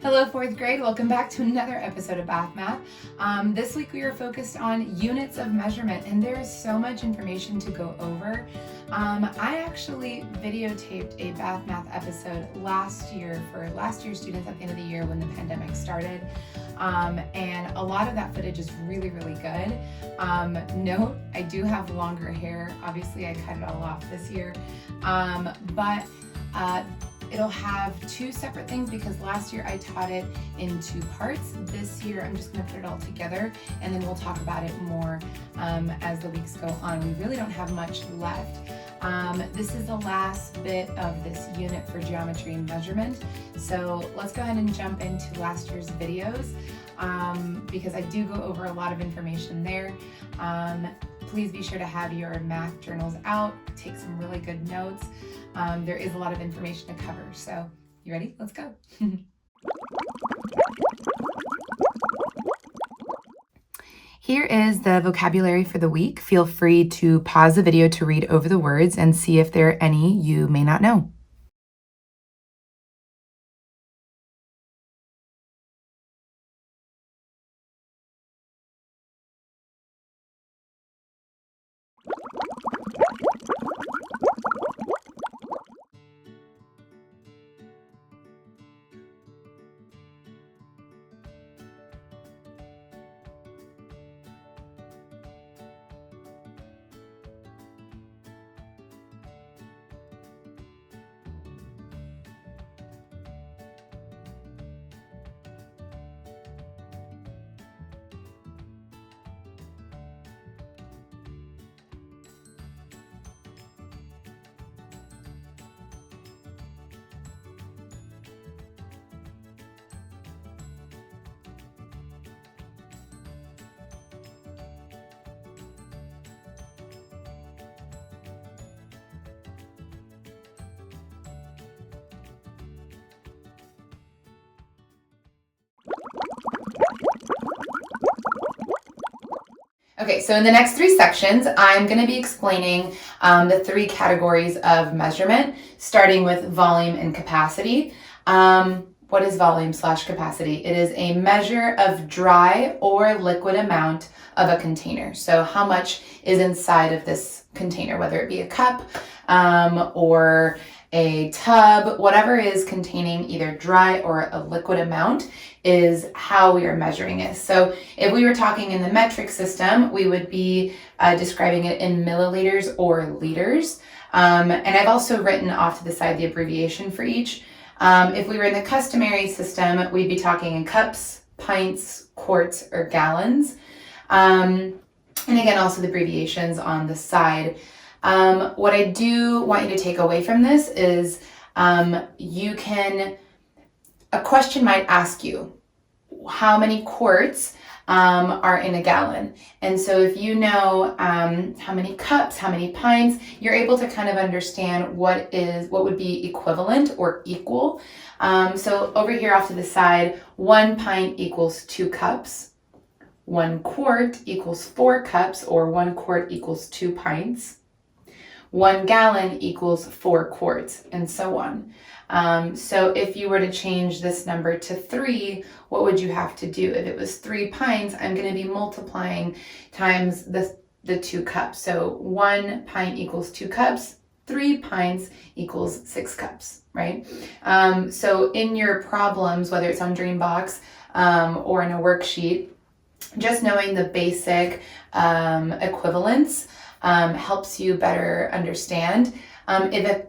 Hello, fourth grade. Welcome back to another episode of Bath Math. This week we are focused on units of measurement, and there is so much information to go over. I actually videotaped a Bath Math episode last year for last year's students at the end of the year when the pandemic started. And a lot of that footage is really, really good. Note, I do have longer hair. Obviously, I cut it all off this year. But it'll have two separate things because last year I taught it in two parts. This year I'm just going to put it all together and then we'll talk about it more as the weeks go on. We really don't have much left. This is the last bit of this unit for geometry and measurement. So let's go ahead and jump into last year's videos because I do go over a lot of information there. Please be sure to have your math journals out, take some really good notes. There is a lot of information to cover. So you ready? Let's go. Here is the vocabulary for the week. Feel free to pause the video to read over the words and see if there are any you may not know. Okay, so in the next three sections, I'm going to be explaining the three categories of measurement, starting with volume and capacity. What is volume/capacity? It is a measure of dry or liquid amount of a container. So how much is inside of this container, whether it be a cup or a tub, whatever is containing either dry or a liquid amount is how we are measuring it. So if we were talking in the metric system, we would be describing it in milliliters or liters. And I've also written off to the side the abbreviation for each. If we were in the customary system, we'd be talking in cups, pints, quarts, or gallons. And again, also the abbreviations on the side. What I do want you to take away from this is a question might ask you, how many quarts are in a gallon? And so if you know how many cups, how many pints, you're able to kind of understand what would be equivalent or equal. So over here off to the side, 1 pint equals 2 cups. 1 quart equals 4 cups, or 1 quart equals 2 pints. 1 gallon equals 4 quarts, and so on. So if you were to change this number to 3, what would you have to do? If it was 3 pints, I'm going to be multiplying times the 2 cups. So 1 pint equals 2 cups, 3 pints equals 6 cups, right? So in your problems, whether it's on Dreambox or in a worksheet, just knowing the basic equivalence helps you better understand. If a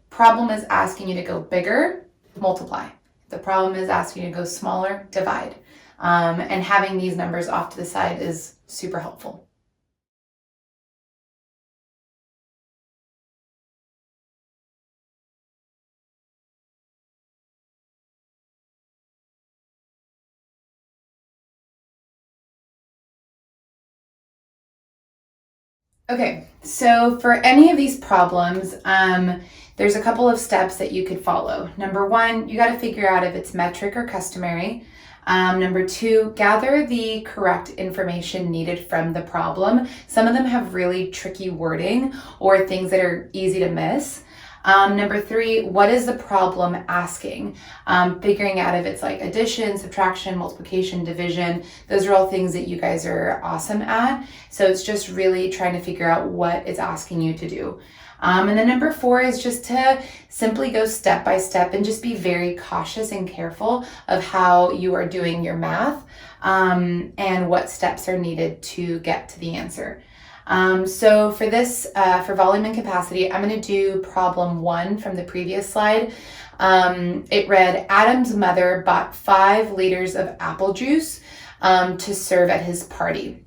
problem is asking you to go bigger, multiply. If the problem is asking you to go smaller, divide. And having these numbers off to the side is super helpful. Okay, so for any of these problems, there's a couple of steps that you could follow. Number 1, you got to figure out if it's metric or customary. Number 2, gather the correct information needed from the problem. Some of them have really tricky wording or things that are easy to miss. Number 3, what is the problem asking? Figuring out if it's like addition, subtraction, multiplication, division. Those are all things that you guys are awesome at. So it's just really trying to figure out what it's asking you to do. And then number 4 is just to simply go step by step and just be very cautious and careful of how you are doing your math and what steps are needed to get to the answer. So for this, for volume and capacity, I'm going to do problem 1 from the previous slide. It read, Adam's mother bought 5 liters of apple juice to serve at his party.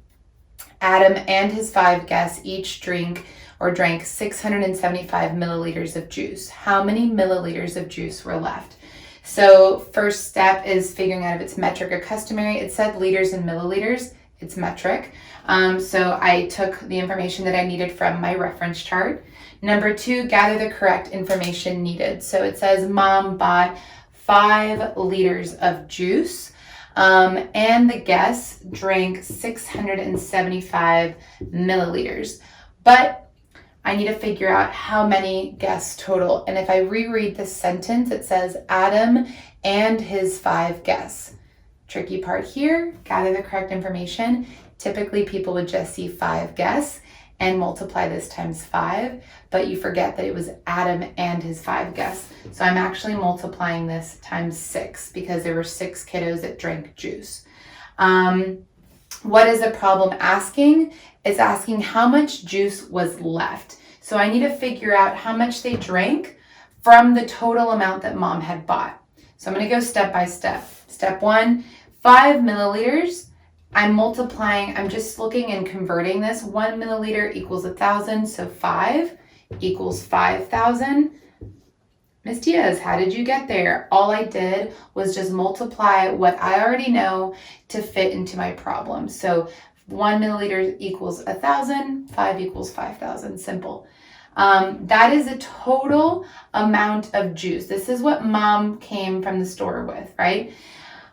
Adam and his 5 guests each drank 675 milliliters of juice. How many milliliters of juice were left? So first step is figuring out if it's metric or customary. It said liters and milliliters. It's metric. So I took the information that I needed from my reference chart. Number 2, gather the correct information needed. So it says mom bought 5 liters of juice. And the guests drank 675 milliliters. But I need to figure out how many guests total. And if I reread this sentence, it says Adam and his 5 guests. Tricky part here, gather the correct information. Typically people would just see 5 guests and multiply this times 5, but you forget that it was Adam and his 5 guests. So I'm actually multiplying this times 6 because there were 6 kiddos that drank juice. What is the problem asking? It's asking how much juice was left. So I need to figure out how much they drank from the total amount that mom had bought. So I'm going to go step by step. Step 1, 5 milliliters. I'm just looking and converting this. 1 milliliter equals 1,000, so 5 equals 5,000. Miss Diaz, how did you get there? All I did was just multiply what I already know to fit into my problem. So 1 milliliter equals 1,000, 5 equals 5,000, simple. That is a total amount of juice. This is what mom came from the store with, right?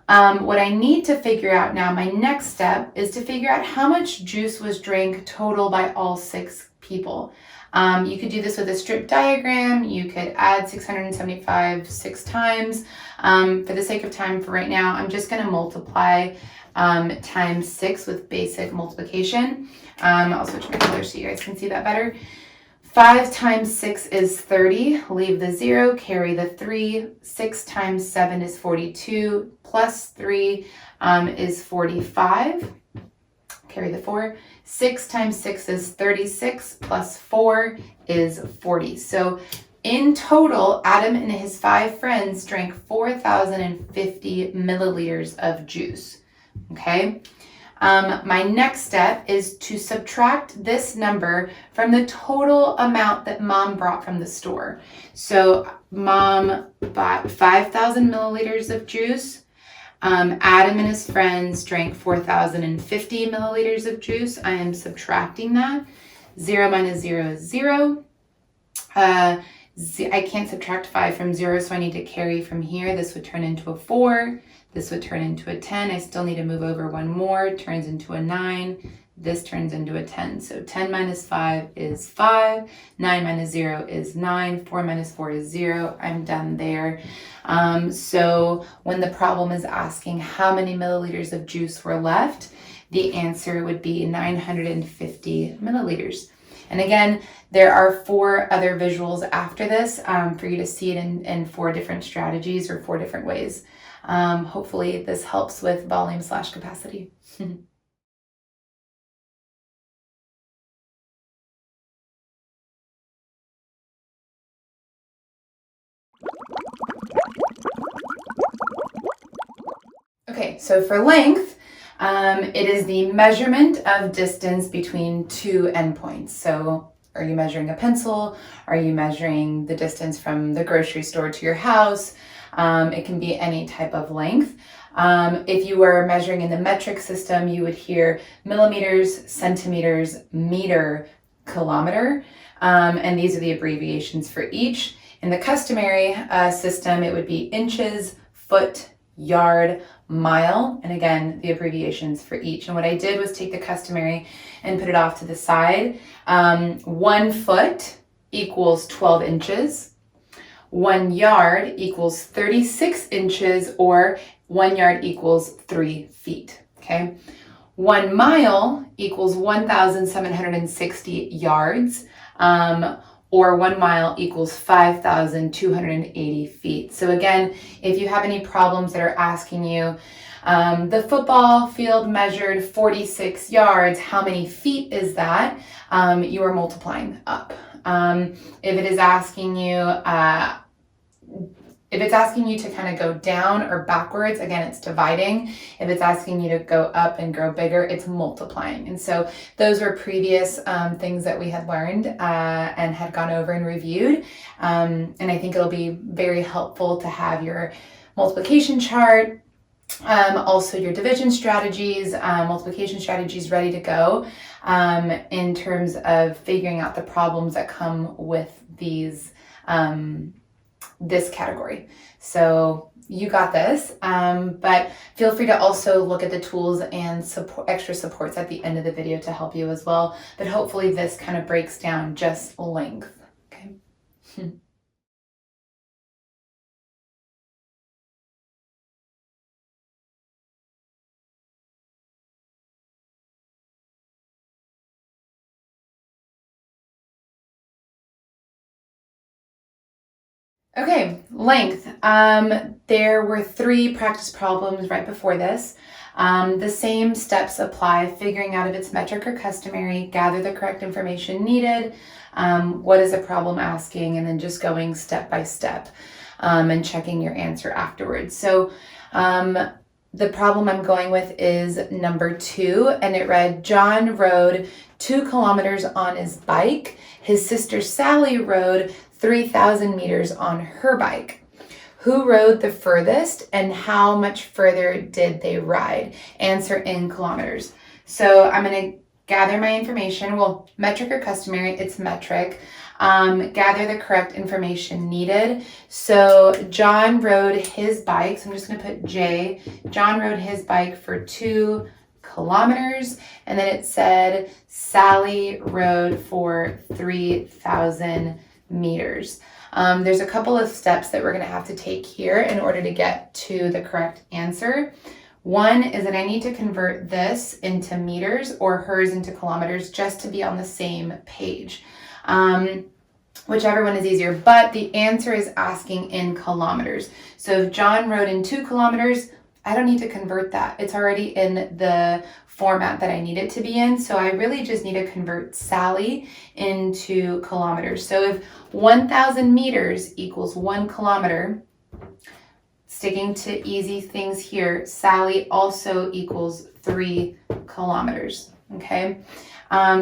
What I need to figure out now, my next step, is to figure out how much juice was drank total by all 6 people. You could do this with a strip diagram. You could add 675 6 times. For the sake of time for right now, I'm just going to multiply times 6 with basic multiplication. I'll switch my color so you guys can see that better. 5 times 6 is 30. Leave the 0, carry the 3. 6 times 7 is 42. Plus 3 is 45. Carry the 4. 6 times 6 is 36. Plus 4 is 40. So in total, Adam and his 5 friends drank 4,050 milliliters of juice. Okay? My next step is to subtract this number from the total amount that mom brought from the store. So mom bought 5,000 milliliters of juice. Adam and his friends drank 4,050 milliliters of juice. I am subtracting that. 0 minus 0 is 0. I can't subtract 5 from 0, so I need to carry from here. This would turn into a 4. This would turn into a 10. I still need to move over one more. It turns into a 9. This turns into a 10. So 10 minus 5 is 5. 9 minus 0 is 9. 4 minus 4 is 0. I'm done there. So when the problem is asking how many milliliters of juice were left, the answer would be 950 milliliters. And again, there are 4 other visuals after this for you to see it in 4 different strategies or 4 different ways. Hopefully this helps with volume/capacity. Okay, so for length, it is the measurement of distance between 2 endpoints. So are you measuring a pencil? Are you measuring the distance from the grocery store to your house? It can be any type of length. If you were measuring in the metric system, you would hear millimeters, centimeters, meter, kilometer, and these are the abbreviations for each. In the customary system, it would be inches, foot, yard, mile, and again, the abbreviations for each. And what I did was take the customary and put it off to the side. 1 foot equals 12 inches. 1 yard equals 36 inches, or 1 yard equals 3 feet, okay? 1 mile equals 1,760 yards, or 1 mile equals 5,280 feet. So again, if you have any problems that are asking you, the football field measured 46 yards, how many feet is that? You are multiplying up. If it is asking you to kind of go down or backwards, again, it's dividing. If it's asking you to go up and grow bigger, it's multiplying. And so those were previous things that we had learned and had gone over and reviewed. And I think it'll be very helpful to have your multiplication chart, also your division strategies, multiplication strategies ready to go in terms of figuring out the problems that come with these this category. So you got this, but feel free to also look at the tools and extra supports at the end of the video to help you as well. But hopefully this kind of breaks down just length, okay? Okay, length. There were 3 practice problems right before this. The same steps apply: figuring out if it's metric or customary, gather the correct information needed, what is the problem asking, and then just going step by step and checking your answer afterwards. So the problem I'm going with is number 2, and it read, John rode 2 kilometers on his bike. His sister Sally rode 3,000 meters on her bike. Who rode the furthest and how much further did they ride? Answer in kilometers. So I'm going to gather my information. Well, metric or customary, it's metric. Gather the correct information needed. So John rode his bike. So I'm just going to put J. John rode his bike for 2 kilometers. And then it said Sally rode for 3,000 meters. There's a couple of steps that we're going to have to take here in order to get to the correct answer. One is that I need to convert this into meters or hers into kilometers just to be on the same page. Whichever one is easier, but the answer is asking in kilometers. So if John rode in 2 kilometers, I don't need to convert that. It's already in the format that I need it to be in. So I really just need to convert Sally into kilometers. So if 1,000 meters equals 1 kilometer, sticking to easy things here, Sally also equals 3 kilometers, okay?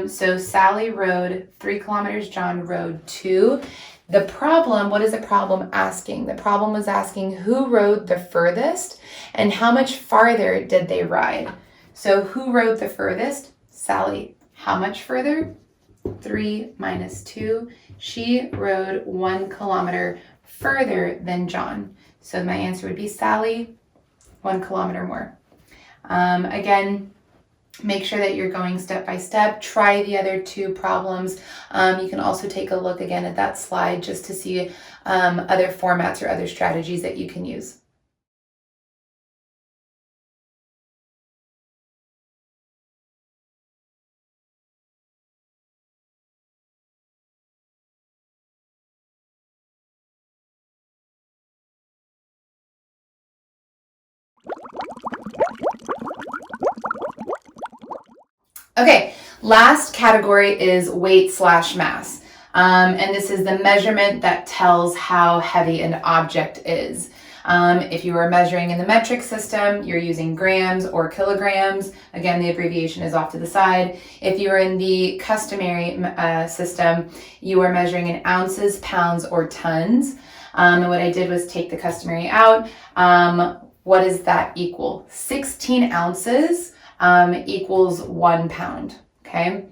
So Sally rode 3 kilometers, John rode 2. The problem, what is the problem asking? The problem was asking who rode the furthest and how much farther did they ride? So who rode the furthest? Sally. How much further? 3 minus 2. She rode 1 kilometer further than John. So my answer would be Sally, 1 kilometer more. Again, make sure that you're going step by step. Try the other 2 problems. You can also take a look again at that slide just to see other formats or other strategies that you can use. Okay, last category is weight/mass. And this is the measurement that tells how heavy an object is. If you are measuring in the metric system, you're using grams or kilograms. Again, the abbreviation is off to the side. If you are in the customary system, you are measuring in ounces, pounds, or tons. And what I did was take the customary out. What does that equal? 16 ounces equals 1 pound, okay?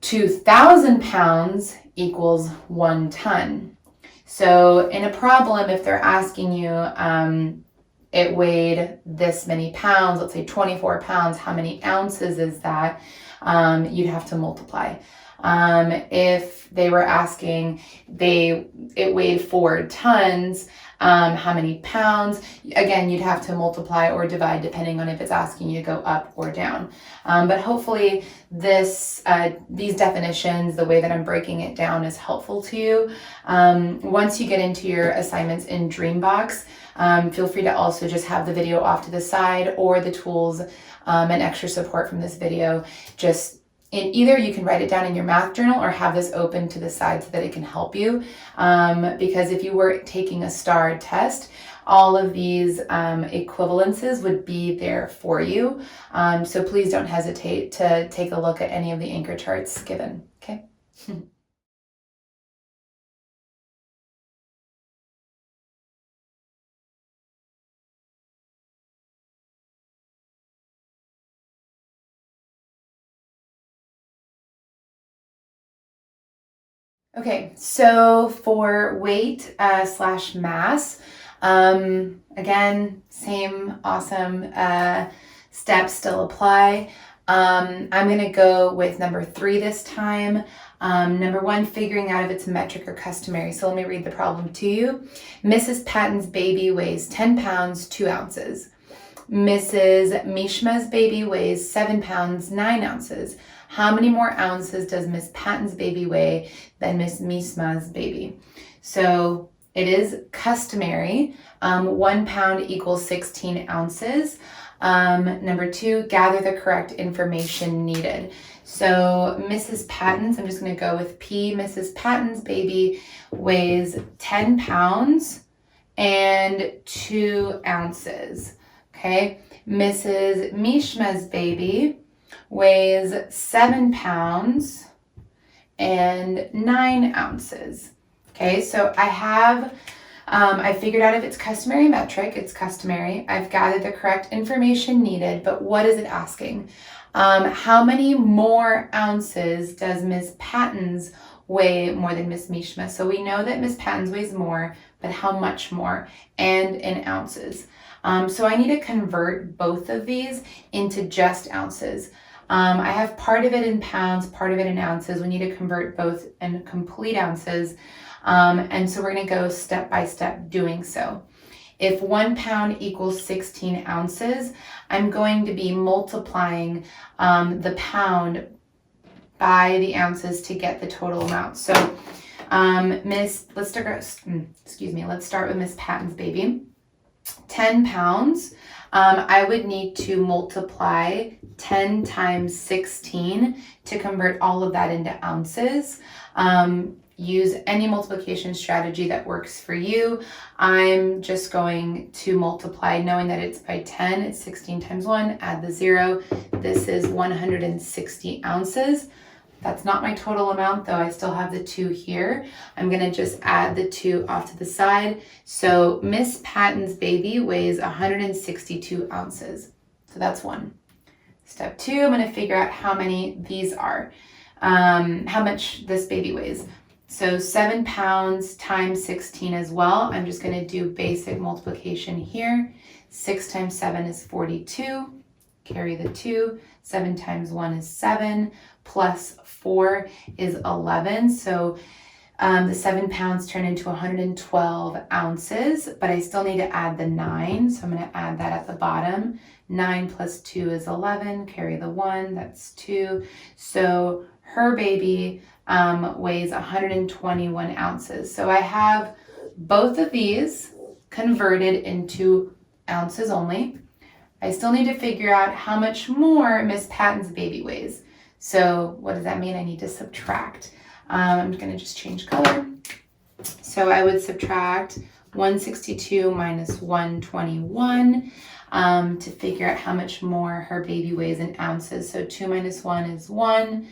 2,000 pounds equals 1 ton. So in a problem, if they're asking you, it weighed this many pounds, let's say 24 pounds, how many ounces is that? You'd have to multiply. If they were asking, it weighed 4 tons, how many pounds? Again, you'd have to multiply or divide depending on if it's asking you to go up or down. But hopefully these definitions, the way that I'm breaking it down, is helpful to you. Once you get into your assignments in Dreambox, feel free to also just have the video off to the side, or the tools and extra support from this video. Just in either, you can write it down in your math journal or have this open to the side so that it can help you. Because if you were taking a STAR test, all of these equivalences would be there for you. So please don't hesitate to take a look at any of the anchor charts given, okay? Okay, so for weight slash mass, again, same awesome steps still apply. I'm gonna go with number 3 this time. Number 1, figuring out if it's metric or customary. So let me read the problem to you. Mrs. Patton's baby weighs 10 pounds, 2 ounces. Mrs. Mishma's baby weighs 7 pounds, 9 ounces. How many more ounces does Miss Patton's baby weigh than Miss Mishma's baby? So it is customary. 1 pound equals 16 ounces. Number 2, gather the correct information needed. So Mrs. Patton's, I'm just going to go with P. Mrs. Patton's baby weighs 10 pounds and 2 ounces. Okay, Mrs. Mishma's baby weighs 7 pounds and 9 ounces. Okay, so I figured out if it's customary metric, it's customary. I've gathered the correct information needed, but what is it asking? How many more ounces does Miss Patton's weigh more than Miss Mishma? So we know that Miss Patton's weighs more, but how much more? And in ounces. So I need to convert both of these into just ounces. I have part of it in pounds, part of it in ounces. We need to convert both in complete ounces. And so we're going to go step by step doing so. If 1 pound equals 16 ounces, I'm going to be multiplying the pound by the ounces to get the total amount. So let's start with Miss Patton's baby. 10 pounds, I would need to multiply 10 times 16 to convert all of that into ounces. Use any multiplication strategy that works for you. I'm just going to multiply, knowing that it's by 10, it's 16 times 1, add the 0. This is 160 ounces. That's not my total amount though, I still have the 2 here. I'm gonna just add the 2 off to the side. So Miss Patton's baby weighs 162 ounces. So that's 1. Step 2, I'm gonna figure out how many these are, how much this baby weighs. So 7 pounds times 16 as well. I'm just gonna do basic multiplication here. 6 times 7 is 42, carry the 2. 7 times 1 is 7, plus 4 is 11. So the 7 pounds turn into 112 ounces, but I still need to add the 9. So I'm going to add that at the bottom. 9 plus 2 is 11, carry the 1, that's 2. So her baby weighs 121 ounces. So I have both of these converted into ounces only. I still need to figure out how much more Miss Patton's baby weighs. So what does that mean? I need to subtract. I'm going to just change color. So I would subtract 162 minus 121 to figure out how much more her baby weighs in ounces. So 2 minus 1 is 1.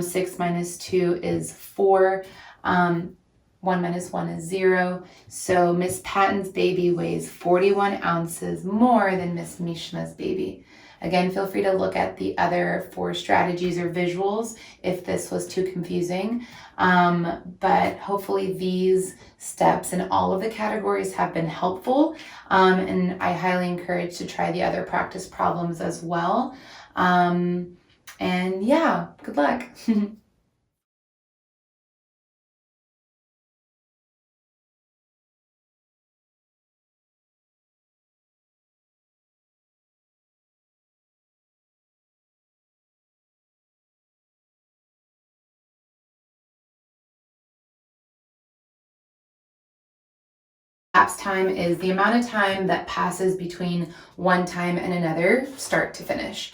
6 minus 2 is 4. 1 minus 1 is 0. So Miss Patton's baby weighs 41 ounces more than Miss Mishma's baby. Again, feel free to look at the other 4 strategies or visuals if this was too confusing. But hopefully these steps in all of the categories have been helpful. And I highly encourage to try the other practice problems as well. And yeah, good luck. Elapsed time is the amount of time that passes between one time and another, start to finish.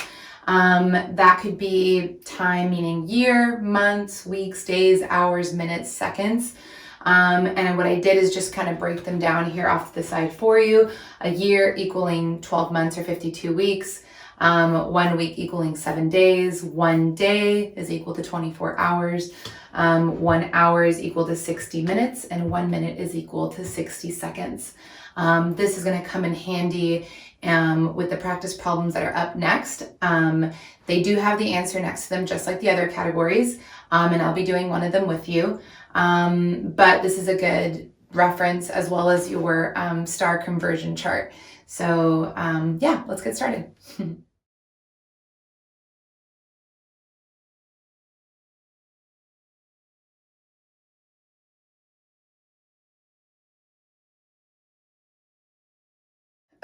That could be time meaning year, months, weeks, days, hours, minutes, seconds. And what I did is just kind of break them down here off to the side for you. A year equaling 12 months or 52 weeks. 1 week equaling 7 days. 1 day is equal to 24 hours. 1 hour is equal to 60 minutes, and 1 minute is equal to 60 seconds. This is going to come in handy with the practice problems that are up next. They do have the answer next to them, just like the other categories, and I'll be doing one of them with you. But this is a good reference as well as your star conversion chart. So yeah, let's get started.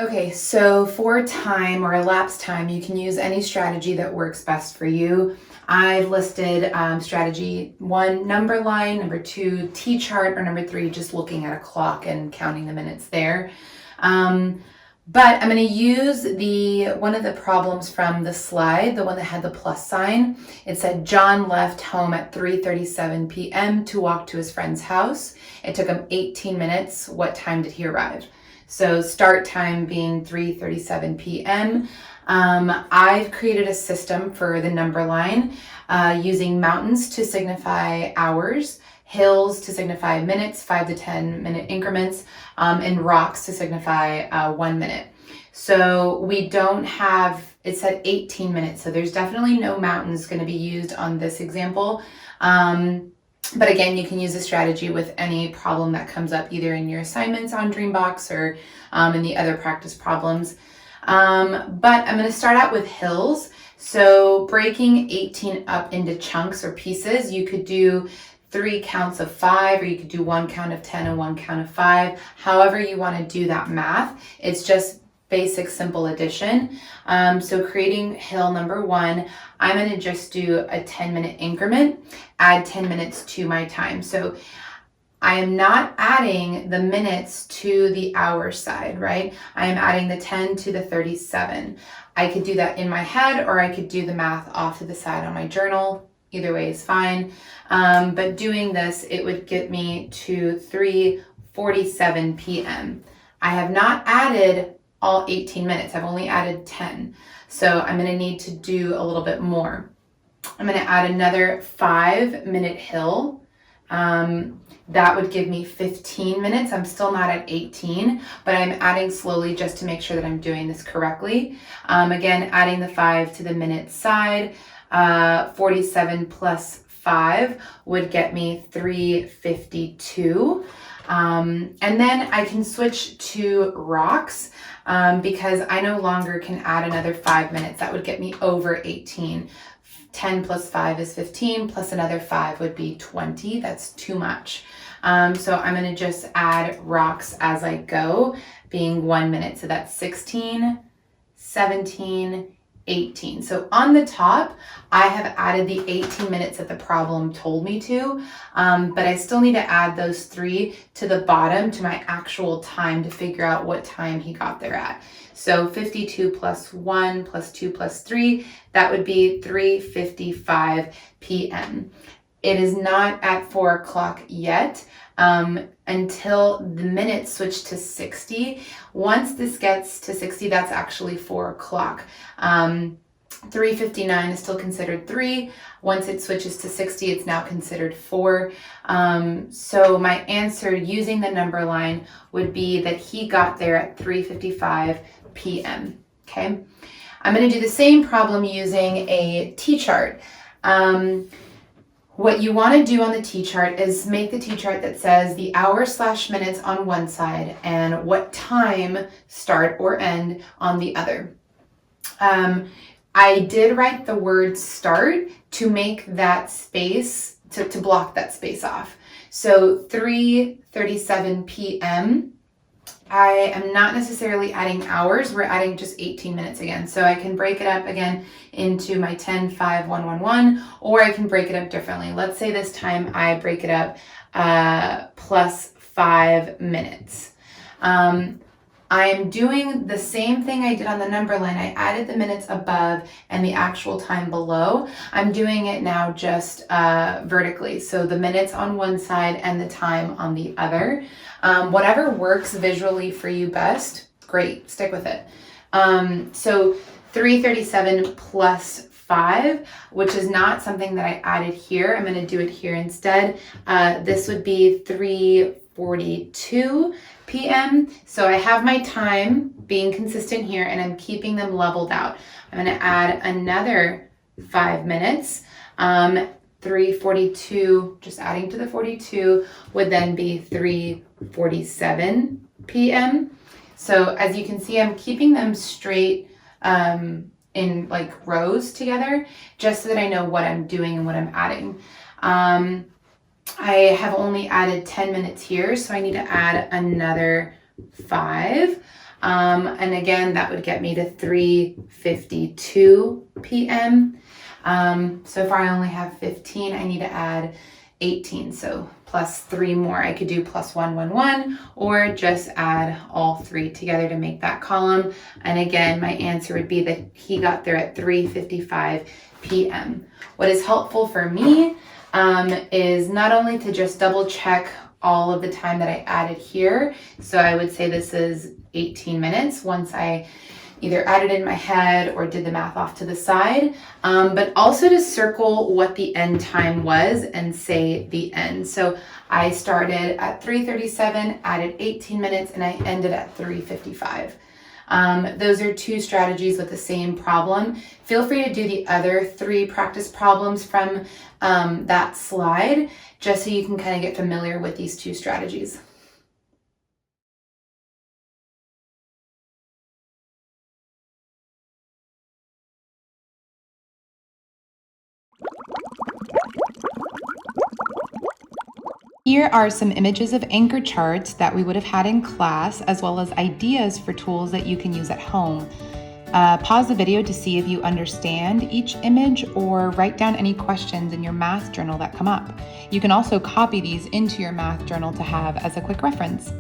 Okay, so for time or elapsed time, you can use any strategy that works best for you. I've listed strategy 1, number line, number 2, T-chart, or number 3, just looking at a clock and counting the minutes there. But I'm going to use one of the problems from the slide, the one that had the plus sign. It said John left home at 3:37 p.m. to walk to his friend's house. It took him 18 minutes. What time did he arrive? So start time being 3:37 p.m. I've created a system for the number line using mountains to signify hours, hills to signify minutes, 5 to 10 minute increments, and rocks to signify 1 minute. So we don't have, it said 18 minutes, so there's definitely no mountains going to be used on this example. But again, you can use a strategy with any problem that comes up either in your assignments on Dreambox or in the other practice problems. But I'm going to start out with hills. So breaking 18 up into chunks or pieces, you could do 3 counts of 5, or you could do 1 count of 10 and 1 count of 5. However you want to do that math, it's just basic simple addition. So creating hill number 1, I'm going to just do a 10-minute increment, add 10 minutes to my time. So I am not adding the minutes to the hour side, right? I am adding the 10 to the 37. I could do that in my head, or I could do the math off to the side on my journal. Either way is fine. But doing this, it would get me to 3:47 p.m. I have not added all 18 minutes. I've only added 10. So I'm going to need to do a little bit more. I'm going to add another 5-minute hill. That would give me 15 minutes. I'm still not at 18, but I'm adding slowly just to make sure that I'm doing this correctly. Again, adding the 5 to the minute side, 47 plus 5 would get me 3:52. And then I can switch to rocks because I no longer can add another 5 minutes. That would get me over 18. 10 plus 5 is 15, plus another 5 would be 20. That's too much. So I'm going to just add rocks as I go, being 1 minute. So that's 16, 17, 18. So on the top, I have added the 18 minutes that the problem told me to, but I still need to add those 3 to the bottom to my actual time to figure out what time he got there at. So 52 plus 1 plus 2 plus 3, that would be 3:55 p.m. It is not at 4 o'clock yet until the minutes switch to 60. Once this gets to 60, that's actually 4 o'clock. 3:59 is still considered 3. Once it switches to 60, it's now considered 4. So my answer using the number line would be that he got there at 3:55 p.m. Okay. I'm going to do the same problem using a T-chart. What you want to do on the T-chart is make the T-chart that says the hours/minutes on one side and what time start or end on the other. I did write the word start to make that space, to block that space off. So 3:37 p.m. I am not necessarily adding hours, we're adding just 18 minutes again. So I can break it up again into my 10, 5, 1, 1, 1, or I can break it up differently. Let's say this time I break it up plus 5 minutes. I'm doing the same thing I did on the number line. I added the minutes above and the actual time below. I'm doing it now just vertically. So the minutes on one side and the time on the other. Whatever works visually for you best, great, stick with it. So 337 plus 5, which is not something that I added here. I'm going to do it here instead. This would be 3:42 p.m. So I have my time being consistent here and I'm keeping them leveled out. I'm going to add another 5 minutes. 3:42, just adding to the 42, would then be 3:47 p.m. So as you can see, I'm keeping them straight in like rows together, just so that I know what I'm doing and what I'm adding. I have only added 10 minutes here, so I need to add another 5. And again, that would get me to 3:52 p.m. So far I only have 15. I need to add 18, so plus 3 more. I could do plus 1, 1, 1, or just add all 3 together to make that column. And again, my answer would be that he got there at 3:55 p.m. What is helpful for me is not only to just double check all of the time that I added here. So I would say this is 18 minutes once I either added in my head or did the math off to the side, but also to circle what the end time was and say the end. So I started at 3:37, added 18 minutes, and I ended at 3:55. Those are 2 strategies with the same problem. Feel free to do the other 3 practice problems from that slide, just so you can kind of get familiar with these 2 strategies. Here are some images of anchor charts that we would have had in class, as well as ideas for tools that you can use at home. Pause the video to see if you understand each image, or write down any questions in your math journal that come up. You can also copy these into your math journal to have as a quick reference.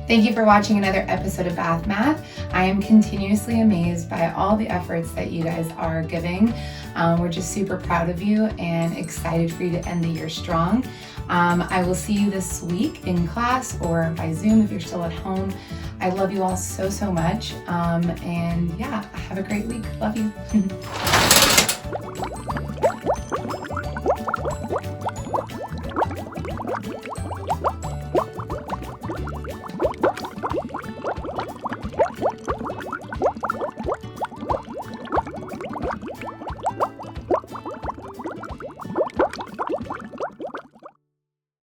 Thank you for watching another episode of Bath Math. I am continuously amazed by all the efforts that you guys are giving. We're just super proud of you and excited for you to end the year strong. I will see you this week in class or by Zoom if you're still at home. I love you all so much. And yeah, have a great week. Love you.